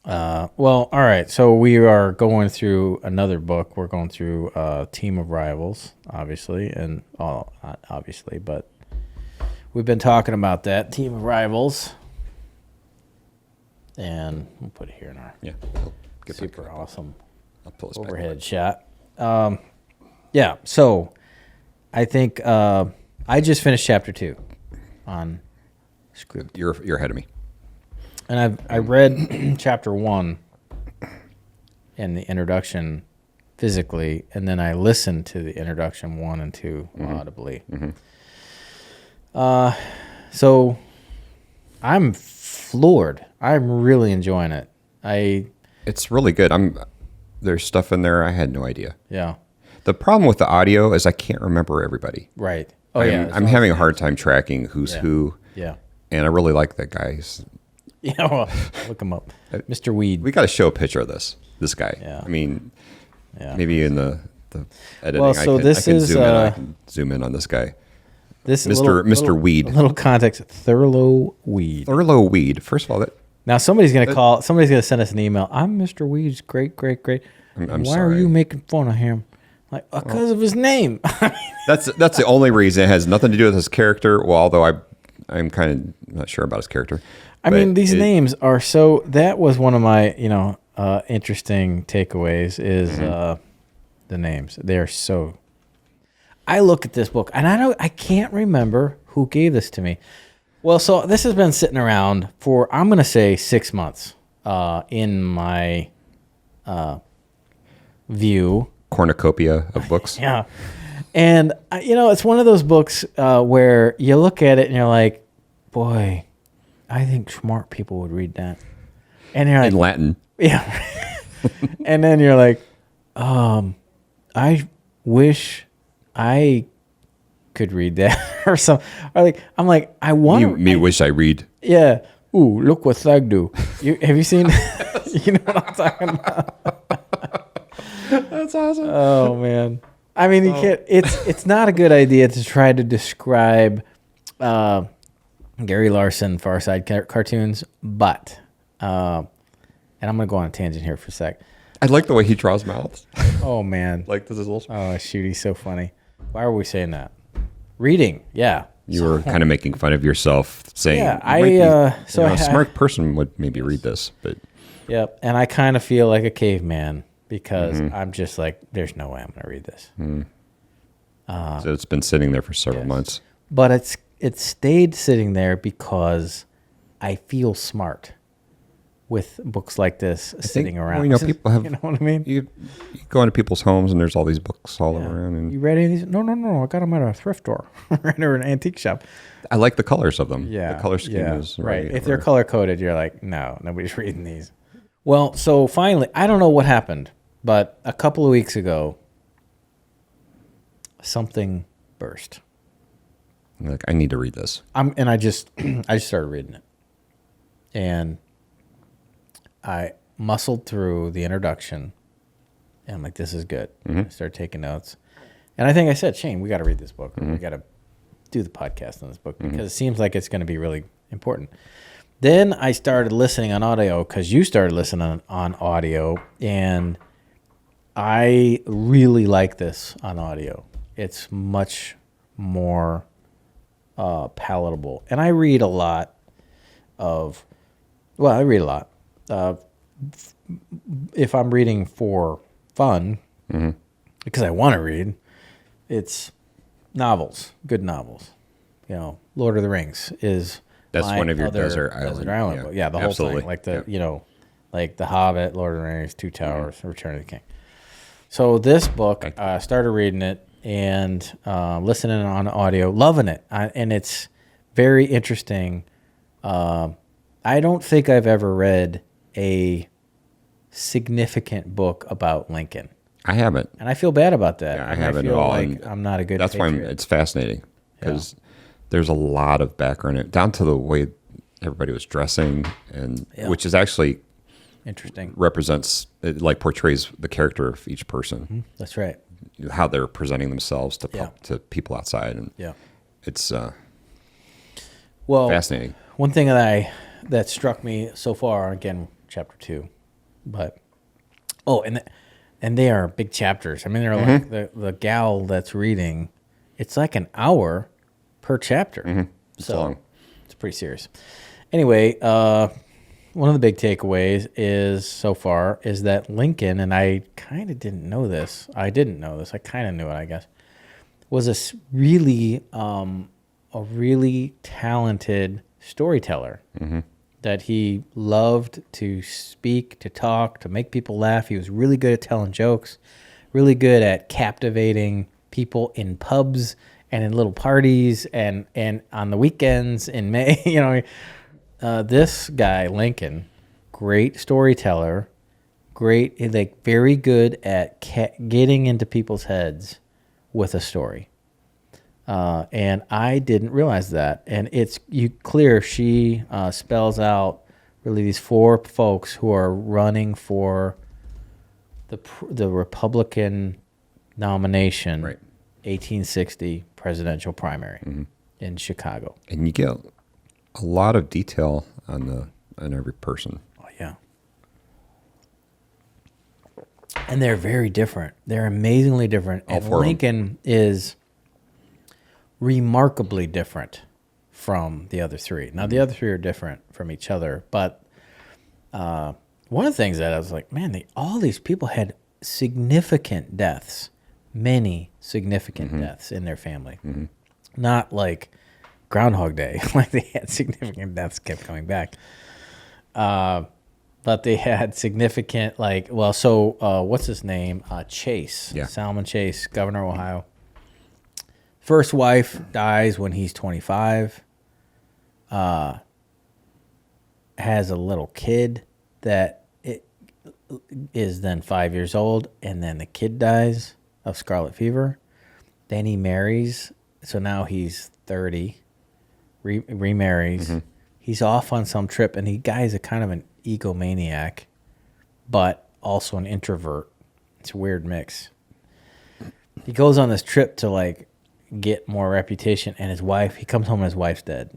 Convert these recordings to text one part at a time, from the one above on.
Well, all right. So we are going through another book. We're going through Team of Rivals, obviously, and not obviously, but we've been talking about that Team of Rivals, and we'll put it here in our super awesome overhead shot. Yeah. So I think I just finished chapter 2 on script. You're ahead of me. And I read chapter 1 in the introduction physically, and then I listened to the introduction 1 and 2 audibly. So I'm floored. I'm really enjoying it. It's really good. There's stuff in there I had no idea. Yeah. The problem with the audio is I can't remember everybody. Right. Oh, I'm having a hard time tracking who's who. Yeah. And I really like that guy. Yeah, well, look him up. Mr. Weed. We got to show a picture of this guy. Yeah. I mean, maybe in the editing, well, so I can zoom in on this guy. This Mr. Weed. A little context. Thurlow Weed. Thurlow Weed. First of all, now somebody's going to send us an email. I'm Mr. Weed's great. I'm Why sorry. are you making fun of him? Like, because of his name. That's the only reason. It has nothing to do with his character. Well, although I'm kind of not sure about his character. I mean, these names are so. That was one of my interesting takeaways is the names. They are so. I look at this book and I can't remember who gave this to me. Well, so this has been sitting around for I'm going to say 6 months in my view. Cornucopia of books. Yeah. And, it's one of those books where you look at it and you're like, boy, I think smart people would read that. And you're like, in Latin. Yeah. And then you're like, I wish I could read that or something. Or I'm like, I want to. Me wish I read. Yeah. Ooh, look what Thug do. Have you seen? You know what I'm talking about? That's awesome. Oh man. I mean, you can't. It's not a good idea to try to describe Gary Larson Far Side cartoons, but and I'm gonna go on a tangent here for a sec. I like the way he draws mouths. Oh man. Like this is a little. Oh shoot, he's so funny. Why are we saying that? Reading, yeah. You were kind of making fun of yourself, saying, "Yeah, a smart person would maybe read this." But yep, and I kind of feel like a caveman because I'm just like, "There's no way I'm going to read this." So it's been sitting there for several months. But it stayed sitting there because I feel smart with books like this sitting around. Well, people have. You know what I mean? You go into people's homes and there's all these books all around. And you read any of these? No. I got them at a thrift store or an antique shop. I like the colors of them. Yeah, the color scheme is right. If they're color coded, you're like, no, nobody's reading these. Well, so finally, I don't know what happened, but a couple of weeks ago, something burst. I'm like, I need to read this. And I just started reading it, and I muscled through the introduction, and I'm like, this is good. I started taking notes. And I think I said, Shane, we got to read this book. We got to do the podcast on this book because it seems like it's going to be really important. Then I started listening on audio because you started listening on audio, and I really like this on audio. It's much more palatable. And I read a lot. If I'm reading for fun, because I want to read, it's novels, good novels. Lord of the Rings is one of your desert island book. Yeah, the absolutely. whole thing, like The Hobbit, Lord of the Rings, Two Towers, Return of the King. So this book, I started reading it and listening on audio, loving it, and it's very interesting. I don't think I've ever read a significant book about Lincoln. I haven't. And I feel bad about that. Yeah, I haven't at all. Like I'm not a good That's patriot. why it's fascinating because there's a lot of background, down to the way everybody was dressing, and which is actually interesting. Represents, like portrays the character of each person. That's right. How they're presenting themselves to people outside. And it's fascinating. One thing that struck me so far, again, chapter 2, But and they are big chapters. I mean, they're like the gal that's reading. It's like an hour per chapter. It's long. It's pretty serious. Anyway, one of the big takeaways so far is that Lincoln, and I kind of didn't know this. I didn't know this. I kind of knew it, I guess. Was a really talented storyteller. That he loved to speak, to talk, to make people laugh. He was really good at telling jokes, really good at captivating people in pubs and in little parties and on the weekends in May. This guy, Lincoln, great storyteller, very good at getting into people's heads with a story. And I didn't realize that. And she spells out really these 4 folks who are running for the Republican nomination, 1860 presidential primary in Chicago. And you get a lot of detail on every person. Oh, yeah. And they're very different. They're amazingly different. And Lincoln is remarkably different from the other 3. Now, the other 3 are different from each other, but one of the things that I was like, man, all these people had significant deaths, many significant deaths in their family. Not like Groundhog Day, like they had significant deaths kept coming back. But they had significant, what's his name? Chase, Salmon Chase, governor of Ohio. First wife dies when he's 25. Has a little kid that is then 5 years old, and then the kid dies of scarlet fever. Then he marries, so now he's 30. Remarries. He's off on some trip, and the guy is a kind of an egomaniac, but also an introvert. It's a weird mix. He goes on this trip to get more reputation, and he comes home and his wife's dead.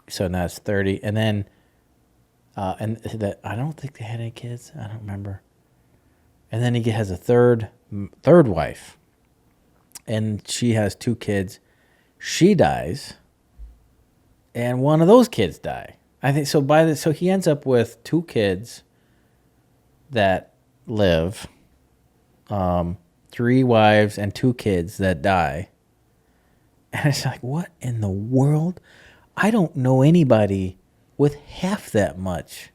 So now it's 30, and then I don't think they had any kids. I don't remember. And then he has a third wife, and she has 2 kids. She dies, and one of those kids die. I think so. So he ends up with 2 kids that live. 3 wives and 2 kids that die. And it's like, what in the world? I don't know anybody with half that much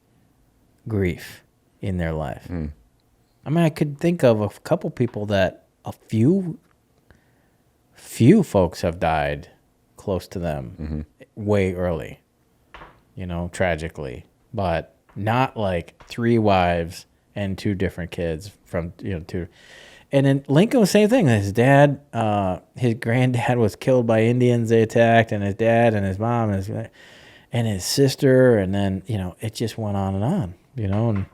grief in their life. I mean, I could think of a couple people that a few folks have died close to them way early, tragically, but not like 3 wives and 2 different kids from, 2. And then Lincoln was the same thing. His dad, his granddad was killed by Indians they attacked, and his dad and his mom and his sister, and then, it just went on, and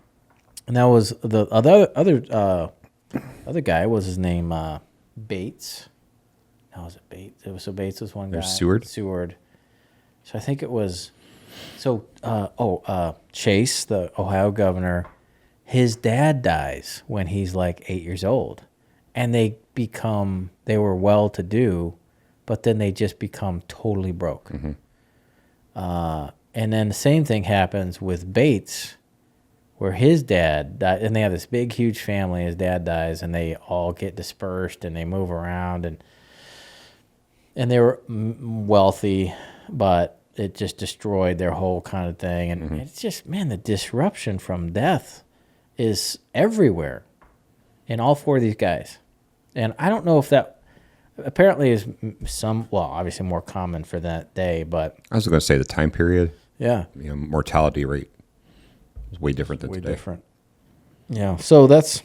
that was the other guy was his name, Bates. No, was it Bates? Bates was one guy. There's Seward. So I think it was, Chase, the Ohio governor, his dad dies when he's like 8 years old. And they were well-to-do, but then they just become totally broke. And then the same thing happens with Bates, where his dad died, and they have this big, huge family. His dad dies, and they all get dispersed, and they move around, and they were wealthy, but it just destroyed their whole kind of thing. And it's just, man, the disruption from death is everywhere in all 4 of these guys. And I don't know if that apparently is obviously more common for that day, but I was going to say the time period. Yeah. Mortality rate is way different than today. Way different. Yeah. So that's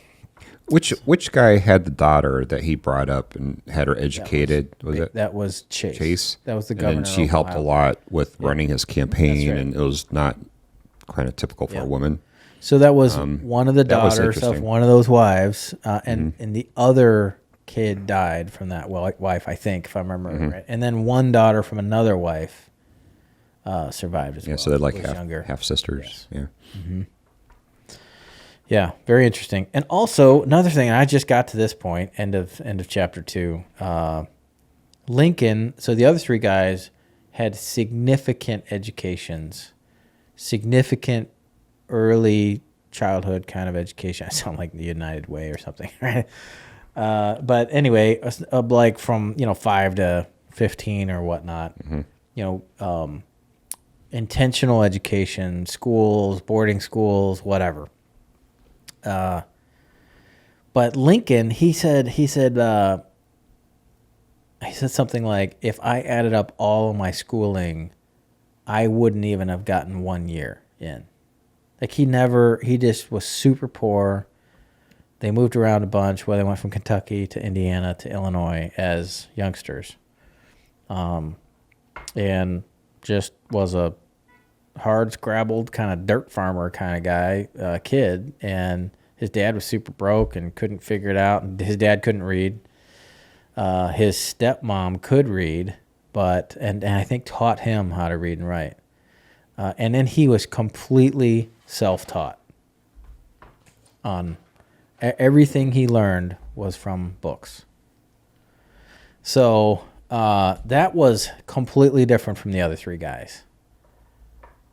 which guy had the daughter that he brought up and had her educated? That was Chase. Chase. That was the governor. And she helped a lot with running his campaign, and it was not kind of typical for a woman. So that was one of the daughters of one of those wives, and the other kid died from that wife, I think, if I remember right. And then one daughter from another wife survived as well. Yeah, so they're like Was younger. half sisters. Yes. Yeah. Yeah, very interesting. And also another thing, I just got to this point, end of chapter 2. Lincoln. So the other 3 guys had significant educations, significant early childhood kind of education. I sound like the United Way or something, right? But anyway, like from 5 to 15 or whatnot. Intentional education, schools, boarding schools, whatever. But Lincoln, he said something like, if I added up all of my schooling, I wouldn't even have gotten 1 year in. Like he just was super poor. They moved around a bunch, where they went from Kentucky to Indiana to Illinois as youngsters. And just was a hard scrabbled kind of dirt farmer kind of guy, kid. And his dad was super broke and couldn't figure it out. And his dad couldn't read. His stepmom could read, and I think taught him how to read and write. And then he was completely self-taught. On everything he learned was from books. So that was completely different from the other 3 guys.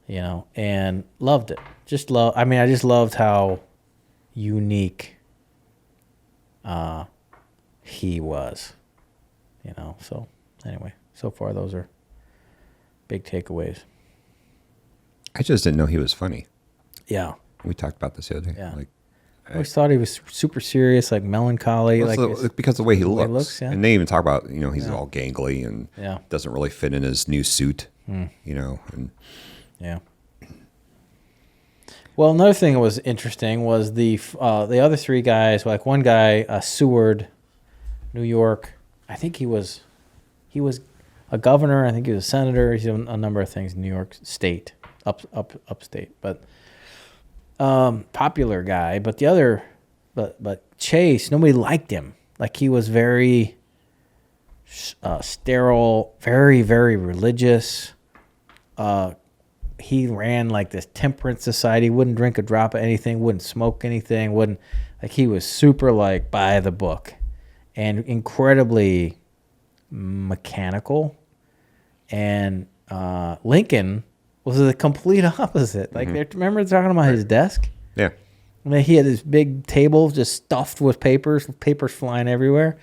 And loved it. I just loved how unique he was. So anyway, so far those are big takeaways. I just didn't know he was funny. Yeah. We talked about this the other day. Yeah. Like, I always thought he was super serious, like melancholy. Because of the way he looks. Yeah. And they even talk about, he's all gangly and Yeah. doesn't really fit in his new suit, and Yeah. Well, another thing that was interesting was the other 3 guys. Like one guy, Seward, New York. I think he was a governor. I think he was a senator. He's done a number of things in New York State, upstate. But popular guy. But the other, but Chase, nobody liked him. Like he was very sterile, very, very religious. He ran like this temperance society, wouldn't drink a drop of anything, wouldn't smoke anything, he was super like by the book and incredibly mechanical. And Lincoln was the complete opposite. Like, remember talking about his desk? Yeah. And then he had this big table just stuffed with papers flying everywhere.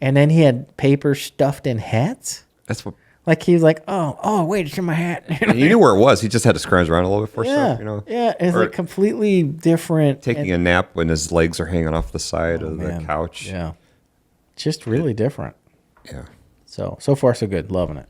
And then he had papers stuffed in hats. That's what. Like he was like, oh, wait, it's in my hat. You knew where it was. He just had to scrounge around a little bit for stuff, Yeah, it's like completely different. Taking a nap when his legs are hanging off the side of the couch. Yeah, just really different. Yeah. So far so good. Loving it.